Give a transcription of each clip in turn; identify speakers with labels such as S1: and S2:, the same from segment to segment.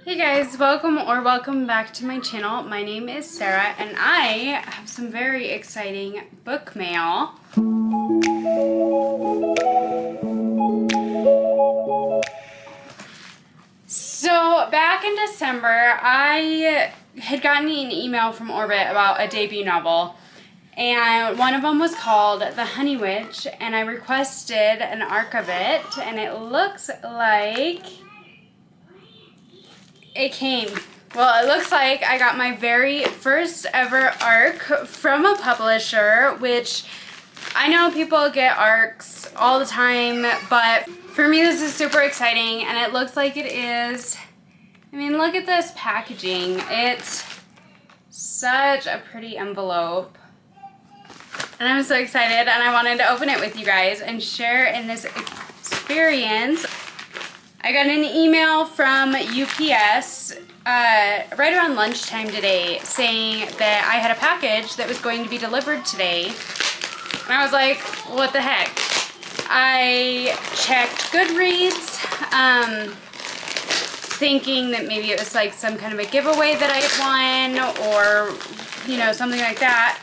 S1: Hey guys, welcome back to my channel. My name is Sarah and I have some very exciting book mail. So back in December, I had gotten an email from Orbit about a debut novel. And one of them was called The Honey Witch, and I requested an arc of it, and it looks like it came. Well, it looks like I got my very first ever arc from a publisher, which I know people get arcs all the time, but for me this is super exciting, and it looks like it is. I mean, look at this packaging. It's such a pretty envelope. And I'm so excited, and I wanted to open it with you guys and share in this experience. I got an email from UPS right around lunchtime today saying that I had a package that was going to be delivered today. And I was like, what the heck? I checked Goodreads, thinking that maybe it was like some kind of a giveaway that I had won or, you know, something like that.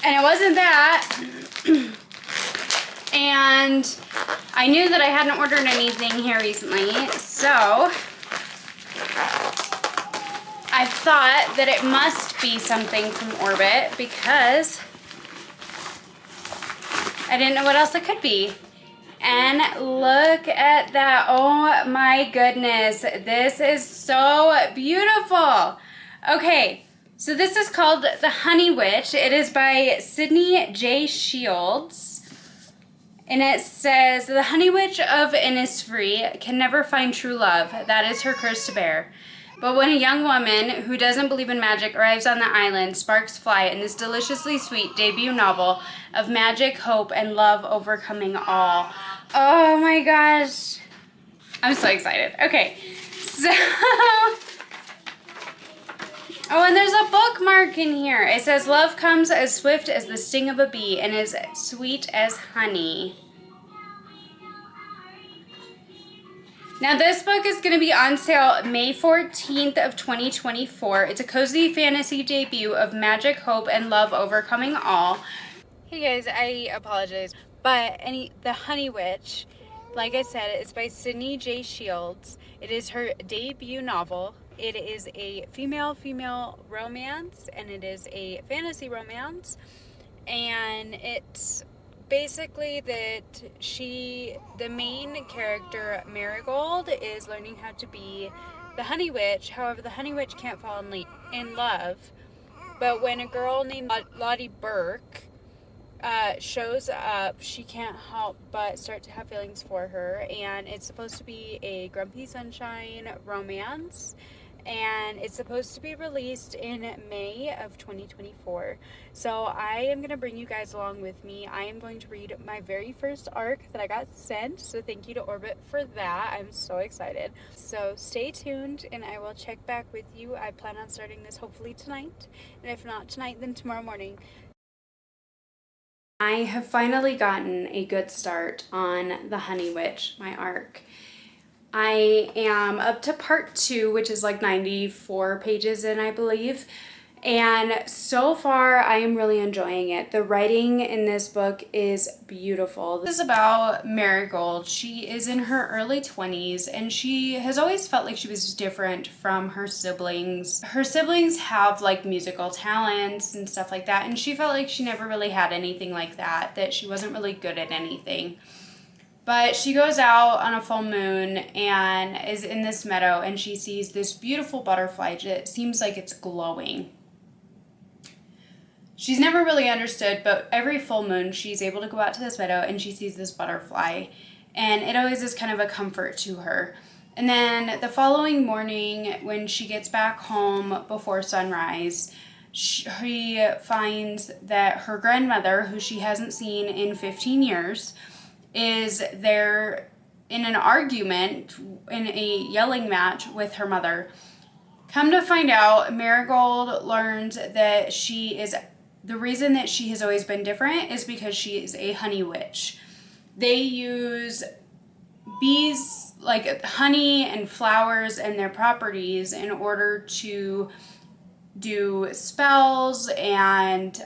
S1: And it wasn't that. And I knew that I hadn't ordered anything here recently, so I thought that it must be something from Orbit because I didn't know what else it could be. And look at that. Oh my goodness. This is so beautiful. Okay. So this is called The Honey Witch. It is by Sydney J. Shields. And it says, the Honey Witch of Innisfree can never find true love. That is her curse to bear. But when a young woman who doesn't believe in magic arrives on the island, sparks fly in this deliciously sweet debut novel of magic, hope, and love overcoming all. Oh my gosh. I'm so excited. Okay, so... Oh, and there's a bookmark in here. It says, love comes as swift as the sting of a bee and as sweet as honey. Now, this book is going to be on sale May 14th of 2024. It's a cozy fantasy debut of magic, hope, and love overcoming all. Hey guys, I apologize, but The Honey Witch, like I said, it's by Sydney J. Shields. It is her debut novel. It is a female romance, and it is a fantasy romance, and it's basically that the main character, Marigold, is learning how to be the Honey Witch. However, the Honey Witch can't fall in love, but when a girl named Lottie Burke shows up, she can't help but start to have feelings for her, and it's supposed to be a Grumpy Sunshine romance, and it's supposed to be released in May of 2024. So I am going to bring you guys along with me. I am going to read my very first arc that I got sent, so thank you to Orbit for that. I'm so excited. So stay tuned, and I will check back with you. I plan on starting this hopefully tonight, and if not tonight, then tomorrow morning. I have finally gotten a good start on The Honey Witch, my arc. I am up to part 2, which is like 94 pages in, I believe. And so far, I am really enjoying it. The writing in this book is beautiful. This is about Marigold. She is in her early 20s, and she has always felt like she was different from her siblings. Her siblings have like musical talents and stuff like that, and she felt like she never really had anything like that, that she wasn't really good at anything. But she goes out on a full moon and is in this meadow, and she sees this beautiful butterfly that seems like it's glowing. She's never really understood, but every full moon she's able to go out to this meadow and she sees this butterfly, and it always is kind of a comfort to her. And then the following morning, when she gets back home before sunrise, she finds that her grandmother, who she hasn't seen in 15 years, is there in an argument, in a yelling match with her mother. Come to find out, Marigold learns that the reason that she has always been different is because she is a honey witch. They use bees like honey and flowers and their properties in order to do spells and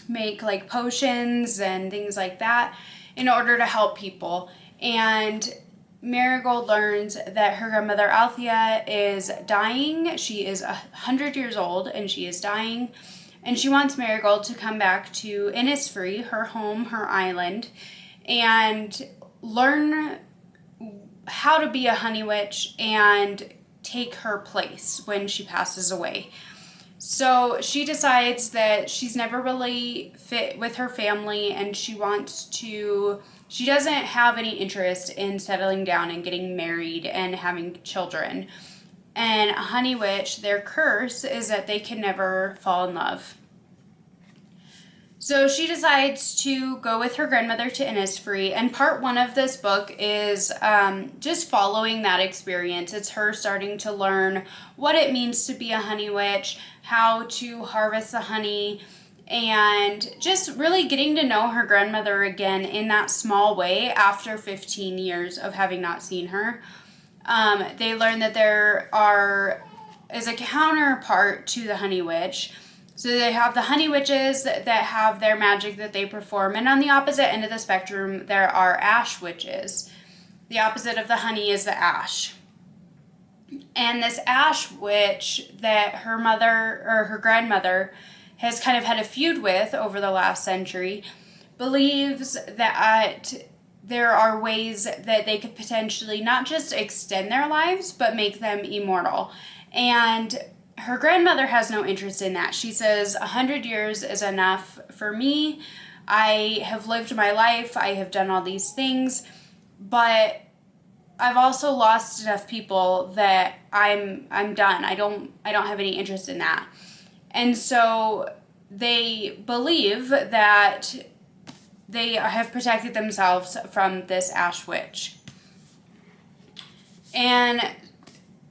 S1: make like potions and things like that in order to help people. And Marigold learns that her grandmother Althea is dying. She is 100 years old and she is dying. And she wants Marigold to come back to Innisfree, her home, her island, and learn how to be a honey witch and take her place when she passes away. So she decides that she's never really fit with her family and she doesn't have any interest in settling down and getting married and having children. And a honey witch, their curse is that they can never fall in love. So she decides to go with her grandmother to Innisfree, and part 1 of this book is just following that experience. It's her starting to learn what it means to be a honey witch, how to harvest the honey, and just really getting to know her grandmother again in that small way after 15 years of having not seen her. They learn that there is a counterpart to the honey witch. So they have the honey witches that have their magic that they perform. And on the opposite end of the spectrum, there are ash witches. The opposite of the honey is the ash. And this ash witch that her mother or her grandmother has kind of had a feud with over the last century believes that there are ways that they could potentially not just extend their lives, but make them immortal. And her grandmother has no interest in that. She says, 100 years is enough for me. I have lived my life. I have done all these things. But I've also lost enough people that I'm done. I don't have any interest in that. And so they believe that they have protected themselves from this ash witch. And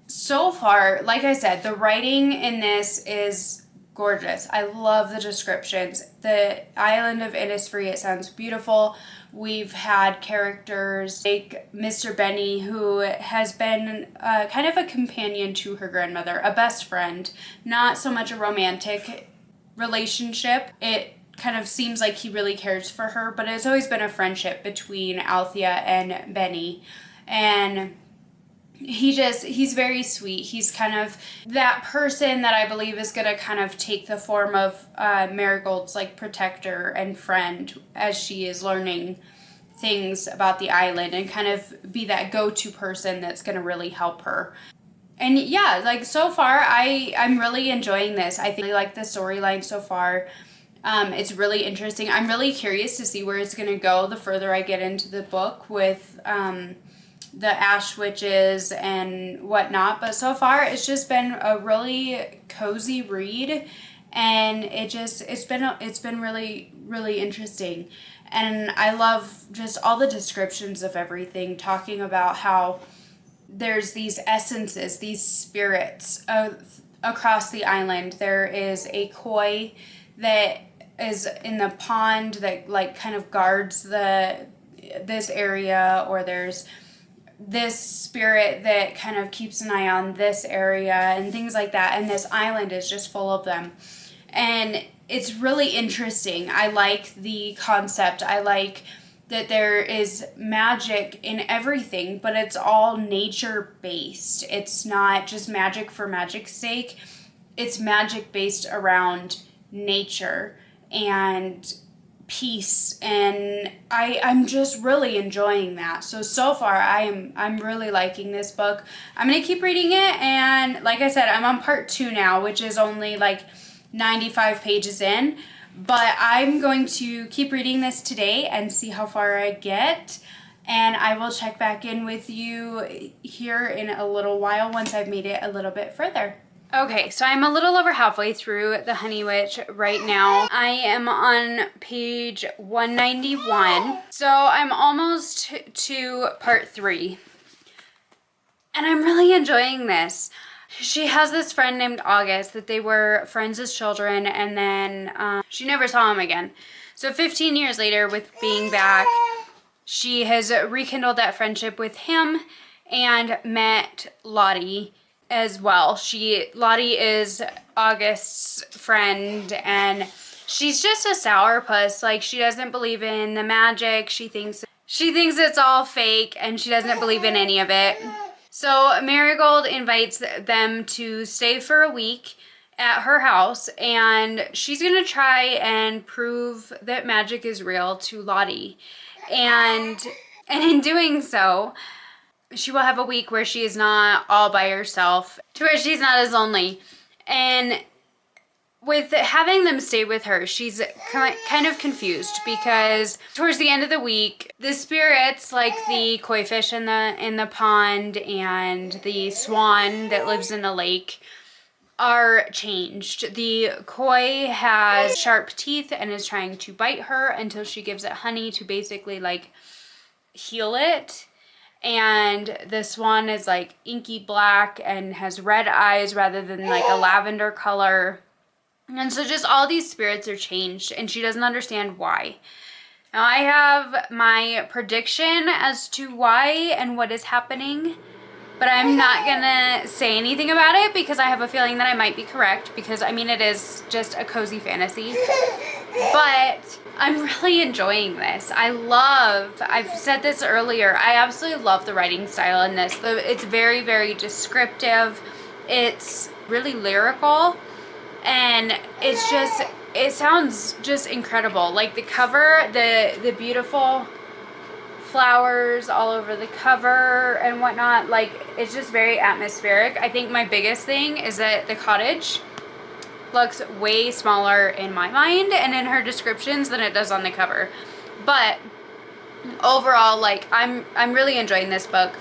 S1: so far, like I said, the writing in this is gorgeous. I love the descriptions. The island of Innisfree, it sounds beautiful. We've had characters like Mr. Benny, who has been kind of a companion to her grandmother, a best friend, not so much a romantic relationship. It kind of seems like he really cares for her, but it's always been a friendship between Althea and Benny. And he's very sweet. He's kind of that person that I believe is going to kind of take the form of Marigold's like protector and friend as she is learning things about the island and kind of be that go-to person that's going to really help her. And yeah, like so far I'm really enjoying this. I think I like the storyline so far. It's really interesting. I'm really curious to see where it's going to go the further I get into the book with the ash witches and whatnot. But so far, it's just been a really cozy read, and it's been really, really interesting. And I love just all the descriptions of everything, talking about how there's these essences, these spirits across the island. There is a koi that is in the pond that like kind of guards this area, or there's this spirit that kind of keeps an eye on this area and things like that. And this island is just full of them. And it's really interesting. I like the concept. I like that there is magic in everything, but it's all nature based. It's not just magic for magic's sake. It's magic based around nature and peace, and I'm just really enjoying that. So far I'm really liking this book. I'm gonna keep reading it, and like I said, I'm on part 2 now, which is only like 95 pages in, but I'm going to keep reading this today and see how far I get, and I will check back in with you here in a little while once I've made it a little bit further. Okay, so I'm a little over halfway through The Honey Witch right now. I am on page 191. So I'm almost to part 3. And I'm really enjoying this. She has this friend named August that they were friends as children, and then she never saw him again. So 15 years later, with being back, she has rekindled that friendship with him and met Lottie as well. Lottie is August's friend, and she's just a sourpuss. Like, she doesn't believe in the magic. She thinks it's all fake, and she doesn't believe in any of it. So Marigold invites them to stay for a week at her house, and she's gonna try and prove that magic is real to Lottie. And in doing so, she will have a week where she is not all by herself, to where she's not as lonely. And with having them stay with her, she's kind of confused, because towards the end of the week, the spirits, like the koi fish in the pond and the swan that lives in the lake, are changed. The koi has sharp teeth and is trying to bite her until she gives it honey to basically like heal it. And the swan is like inky black and has red eyes rather than like a lavender color. And so just all these spirits are changed, and she doesn't understand why. Now, I have my prediction as to why and what is happening, but I'm not gonna say anything about it because I have a feeling that I might be correct, because I mean, it is just a cozy fantasy. But I'm really enjoying this. I've said this earlier, I absolutely love the writing style in this. It's very, very descriptive. It's really lyrical, and it sounds just incredible. Like the cover, the beautiful flowers all over the cover and whatnot, like it's just very atmospheric. I think my biggest thing is that the cottage looks way smaller in my mind and in her descriptions than it does on the cover. But overall, like I'm really enjoying this book.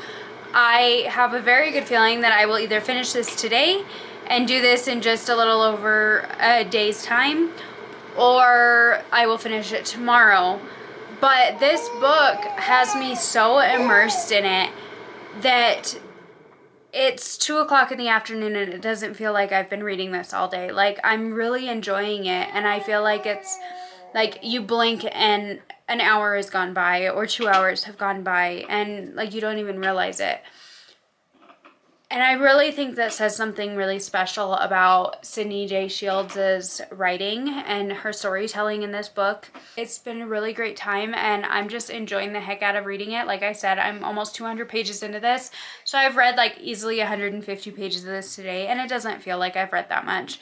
S1: I have a very good feeling that I will either finish this today and do this in just a little over a day's time, or I will finish it tomorrow. But this book has me so immersed in it that it's 2 o'clock in the afternoon and it doesn't feel like I've been reading this all day. Like, I'm really enjoying it, and I feel like it's like you blink and an hour has gone by or 2 hours have gone by, and like you don't even realize it. And I really think that says something really special about Sydney J. Shields' writing and her storytelling in this book. It's been a really great time, and I'm just enjoying the heck out of reading it. Like I said, I'm almost 200 pages into this, so I've read like easily 150 pages of this today, and it doesn't feel like I've read that much.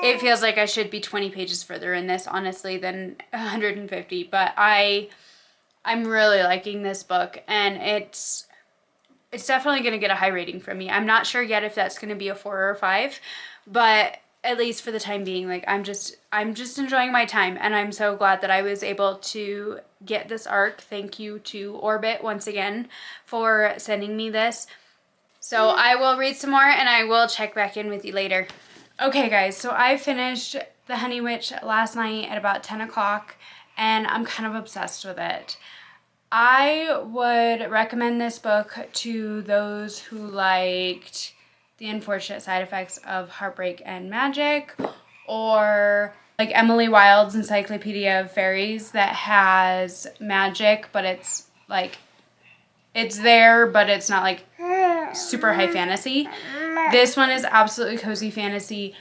S1: It feels like I should be 20 pages further in this, honestly, than 150, but I'm really liking this book, and it's definitely going to get a high rating from me. I'm not sure yet if that's going to be a 4 or a 5, but at least for the time being, like I'm just enjoying my time, and I'm so glad that I was able to get this arc. Thank you to Orbit once again for sending me this. So I will read some more, and I will check back in with you later. Okay guys, so I finished The Honey Witch last night at about 10 o'clock, and I'm kind of obsessed with it. I would recommend this book to those who liked The Unfortunate Side Effects of Heartbreak and Magic, or like Emily Wilde's Encyclopedia of Fairies that has magic, but it's like, it's there, but it's not like super high fantasy. This one is absolutely cozy fantasy.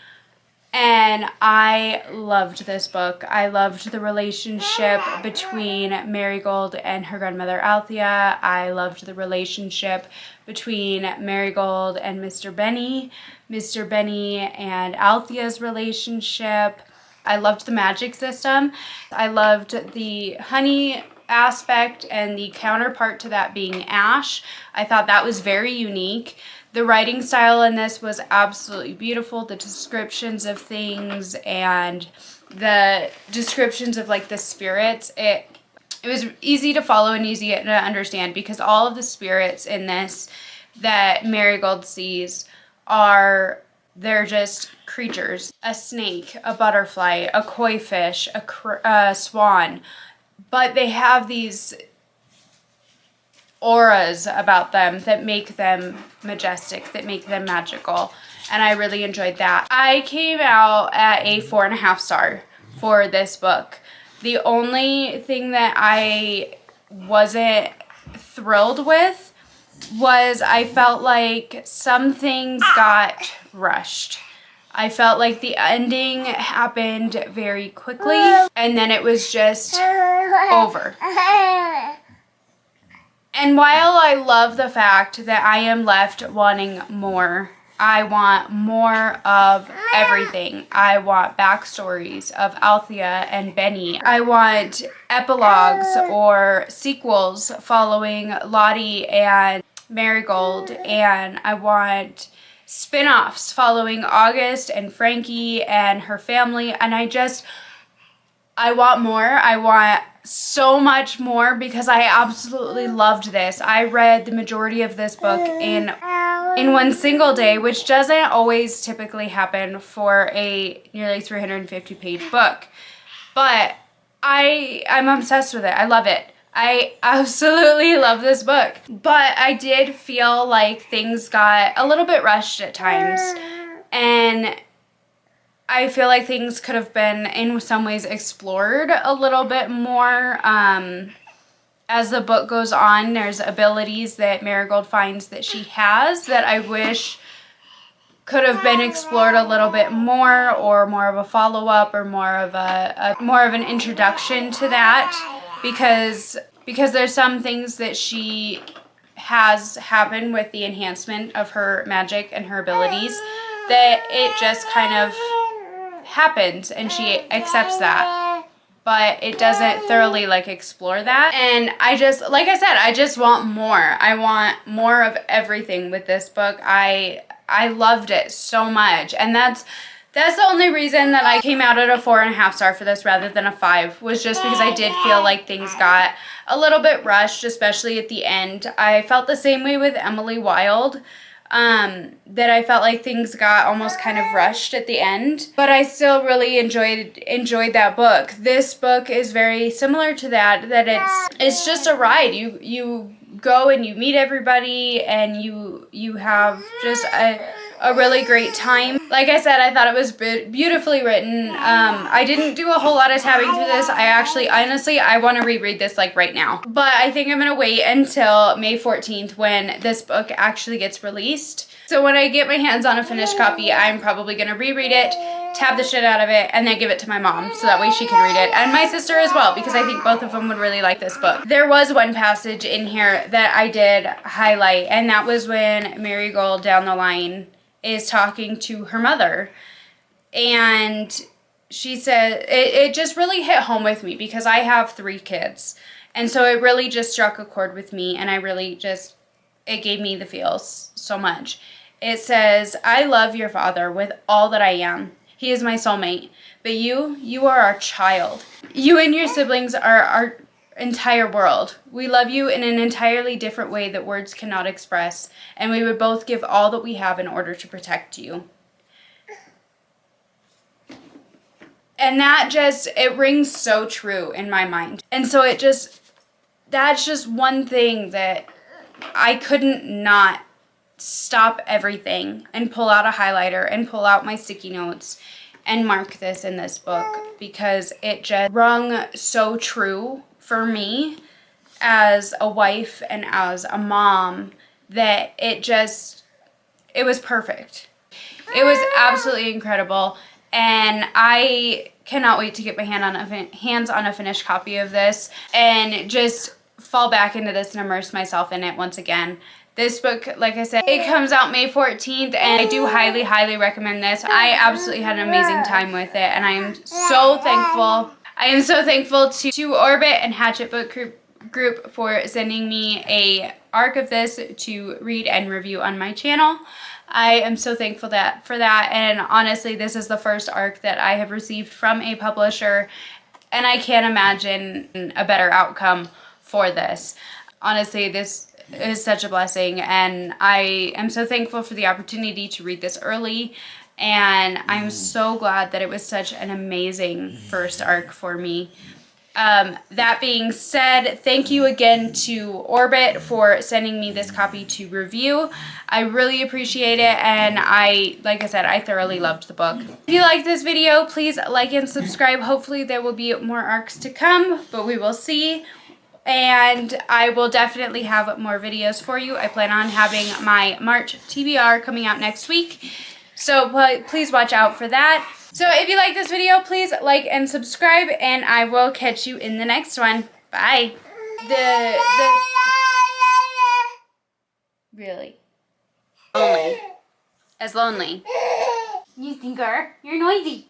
S1: And I loved this book. I loved the relationship between Marigold and her grandmother Althea. I loved the relationship between Marigold and Mr. Benny. Mr. Benny and Althea's relationship. I loved the magic system. I loved the honey aspect and the counterpart to that being ash. I thought that was very unique. The writing style in this was absolutely beautiful. The descriptions of things and the descriptions of like the spirits, it was easy to follow and easy to understand, because all of the spirits in this that Marigold sees they're just creatures. A snake, a butterfly, a koi fish, a swan. But they have these auras about them that make them majestic, that make them magical, and I really enjoyed that. I came out at a 4.5 star for this book. The only thing that I wasn't thrilled with was I felt like some things got rushed. I felt like the ending happened very quickly and then it was just over. And while I love the fact that I am left wanting more, I want more of everything. I want backstories of Althea and Benny. I want epilogues or sequels following Lottie and Marigold. And I want spin-offs following August and Frankie and her family. And I want more. I want so much more because I absolutely loved this. I read the majority of this book in one single day, which doesn't always typically happen for a nearly 350 page book. But I'm obsessed with it. I love it. I absolutely love this book. But I did feel like things got a little bit rushed at times. And I feel like things could have been, in some ways, explored a little bit more. As the book goes on, there's abilities that Marigold finds that she has that I wish could have been explored a little bit more, or more of a follow-up, or more of an introduction to that, because there's some things that she has happen with the enhancement of her magic and her abilities that it just kind of happens and she accepts that, but it doesn't thoroughly like explore that. And I just, like I said, I just want more. I want more of everything with this book. I loved it so much, and that's the only reason that I came out at a 4.5 star for this rather than a 5, was just because I did feel like things got a little bit rushed, especially at the end. I felt the same way with Emily Wilde. That I felt like things got almost kind of rushed at the end, but I still really enjoyed that book. This book is very similar to that it's just a ride. You go and you meet everybody and you have just a really great time. Like I said, I thought it was beautifully written. I didn't do a whole lot of tabbing through this. Honestly, I want to reread this like right now. But I think I'm going to wait until May 14th when this book actually gets released. So when I get my hands on a finished copy, I'm probably going to reread it, tab the shit out of it, and then give it to my mom so that way she can read it. And my sister as well, because I think both of them would really like this book. There was one passage in here that I did highlight, and that was when Marigold down the line is talking to her mother, and she said it just really hit home with me because I have 3 kids, and so it really just struck a chord with me, and it gave me the feels so much. It says, "I love your father with all that I am. He is my soulmate, but you are our child. You and your siblings are our entire world. We love you in an entirely different way that words cannot express, and we would both give all that we have in order to protect you." And that it rings so true in my mind. And so that's just one thing that I couldn't not stop everything and pull out a highlighter and pull out my sticky notes and mark this in this book, because it just rung so true for me as a wife and as a mom, that it was perfect. It was absolutely incredible, and I cannot wait to get my hands on a finished copy of this and just fall back into this and immerse myself in it once again. This book, like I said, it comes out May 14th, and I do highly, highly recommend this. I absolutely had an amazing time with it, and I am so thankful. I am so thankful to Orbit and Hachette Book Group for sending me a arc of this to read and review on my channel. I am so thankful for that, and honestly, this is the first arc that I have received from a publisher, and I can't imagine a better outcome for this. Honestly, this is such a blessing, and I am so thankful for the opportunity to read this early, and I'm so glad that it was such an amazing first arc for me. That being said, thank you again to Orbit for sending me this copy to review. I really appreciate it, and like I said, I thoroughly loved the book. If you liked this video, please like and subscribe. Hopefully there will be more arcs to come, but we will see. And I will definitely have more videos for you. I plan on having my March TBR coming out next week. So please watch out for that. So if you like this video, please like and subscribe, and I will catch you in the next one. Bye. Really? Lonely. As lonely. You stinker. You're noisy.